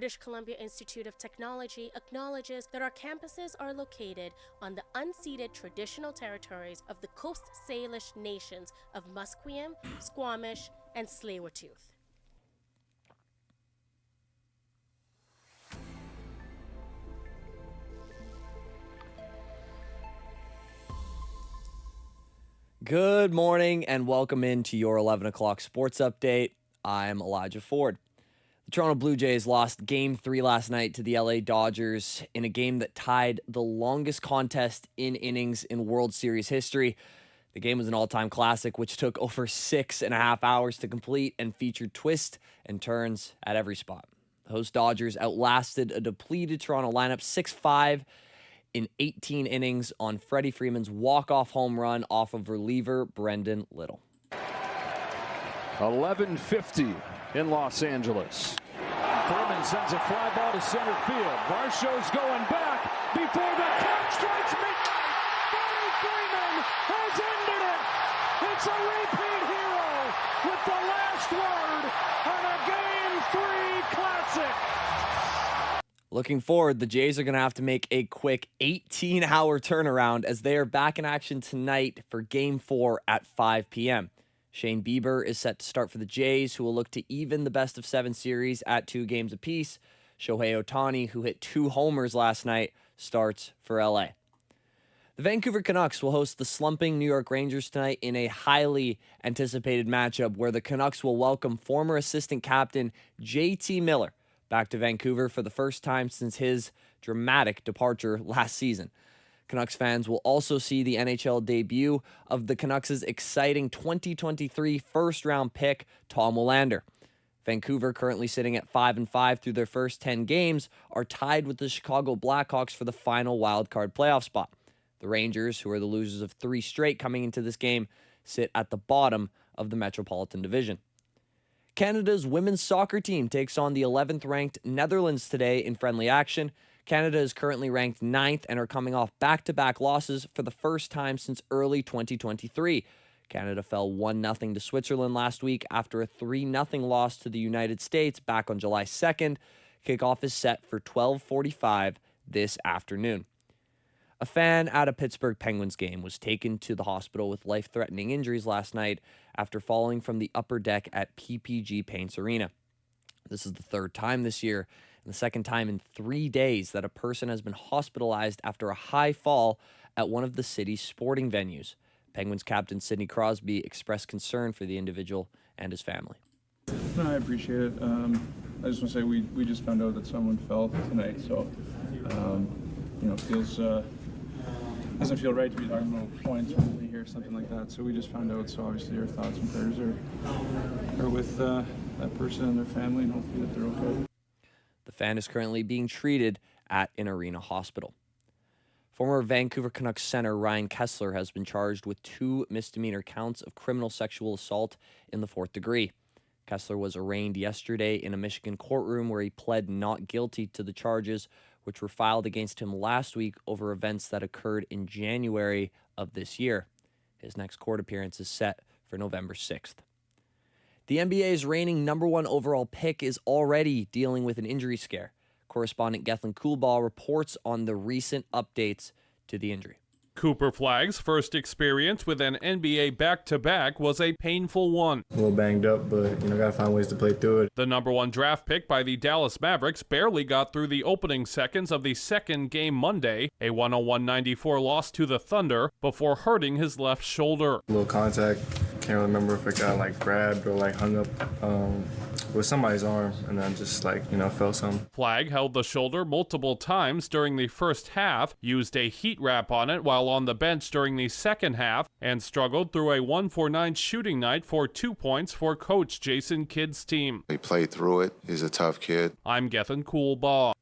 British Columbia Institute of Technology acknowledges that our campuses are located on the unceded traditional territories of the Coast Salish nations of Musqueam, Squamish, and Tsleil-Waututh. Good morning and welcome into your 11 o'clock sports update. I'm Elijah Ford. The Toronto Blue Jays lost Game 3 last night to the LA Dodgers in a game that tied the longest contest in innings in World Series history. The game was an all-time classic, which took over 6.5 hours to complete and featured twists and turns at every spot. The host Dodgers outlasted a depleted Toronto lineup 6-5 in 18 innings on Freddie Freeman's walk-off home run off of reliever Brendan Little. 11:50 in Los Angeles. Freeman sends a fly ball to center field. Varsho's going back before the clock strikes midnight. Freddie Freeman has ended it. It's a repeat hero with the last word on a Game 3 classic. Looking forward, the Jays are going to have to make a quick 18-hour turnaround as they are back in action tonight for Game 4 at 5 p.m. Shane Bieber is set to start for the Jays, who will look to even the best-of-7 series at 2 games apiece. Shohei Ohtani, who hit 2 homers last night, starts for LA. The Vancouver Canucks will host the slumping New York Rangers tonight in a highly anticipated matchup where the Canucks will welcome former assistant captain JT Miller back to Vancouver for the first time since his dramatic departure last season. Canucks fans will also see the NHL debut of the Canucks' exciting 2023 first-round pick, Tom Willander. Vancouver, currently sitting at 5-5 through their first 10 games, are tied with the Chicago Blackhawks for the final wildcard playoff spot. The Rangers, who are the losers of 3 straight coming into this game, sit at the bottom of the Metropolitan Division. Canada's women's soccer team takes on the 11th-ranked Netherlands today in friendly action. Canada is currently ranked 9th and are coming off back-to-back losses for the first time since early 2023. Canada fell 1-0 to Switzerland last week after a 3-0 loss to the United States back on July 2nd. Kickoff is set for 12:45 this afternoon. A fan at a Pittsburgh Penguins game was taken to the hospital with life-threatening injuries last night after falling from the upper deck at PPG Paints Arena. This is the 3rd time this year, and the 2nd time in 3 days that a person has been hospitalized after a high fall at one of the city's sporting venues. Penguins captain Sidney Crosby expressed concern for the individual and his family. No, I appreciate it. I just want to say we just found out that someone fell tonight, so feels doesn't feel right to be talking about points when we hear something like that. So we just found out, so obviously our thoughts and prayers are with that person and their family, and hopefully that they're okay. The fan is currently being treated at an arena hospital. Former Vancouver Canucks center Ryan Kessler has been charged with 2 misdemeanor counts of criminal sexual assault in the 4th degree. Kessler was arraigned yesterday in a Michigan courtroom where he pled not guilty to the charges, which were filed against him last week over events that occurred in January of this year. His next court appearance is set for November 6th. The NBA's reigning #1 overall pick is already dealing with an injury scare. Correspondent Gethlin Coolbaugh reports on the recent updates to the injury. Cooper Flagg's first experience with an NBA back-to-back was a painful one. A little banged up, but gotta find ways to play through it. The #1 draft pick by the Dallas Mavericks barely got through the opening seconds of the second game Monday, a 101-94 loss to the Thunder, before hurting his left shoulder. A little contact. Can't remember if it got grabbed or hung up with somebody's arm, and then just felt something. Flagg held the shoulder multiple times during the first half, used a heat wrap on it while on the bench during the second half, and struggled through a 1-for-9 shooting night for 2 points for coach Jason Kidd's team. He played through it. He's a tough kid. I'm Gethin Coolbaugh.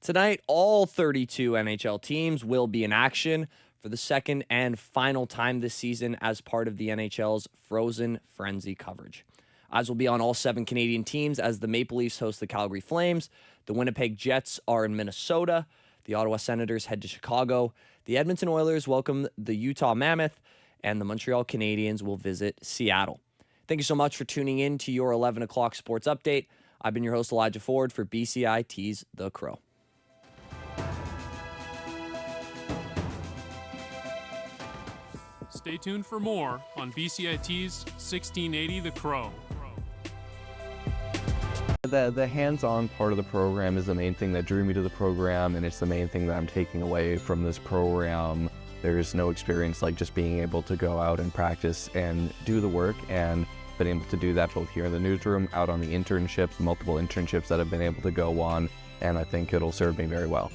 Tonight, all 32 NHL teams will be in action for the second and final time this season as part of the NHL's Frozen Frenzy coverage. Eyes will be on all 7 Canadian teams as the Maple Leafs host the Calgary Flames. The Winnipeg Jets are in Minnesota. The Ottawa Senators head to Chicago. The Edmonton Oilers welcome the Utah Mammoth. And the Montreal Canadiens will visit Seattle. Thank you so much for tuning in to your 11 o'clock sports update. I've been your host, Elijah Ford, for BCIT's The Crow. Stay tuned for more on BCIT's 1680 The Crow. The hands-on part of the program is the main thing that drew me to the program, and it's the main thing that I'm taking away from this program. There's no experience like just being able to go out and practice and do the work, and been able to do that both here in the newsroom, out on the internships, multiple internships that I've been able to go on, and I think it'll serve me very well.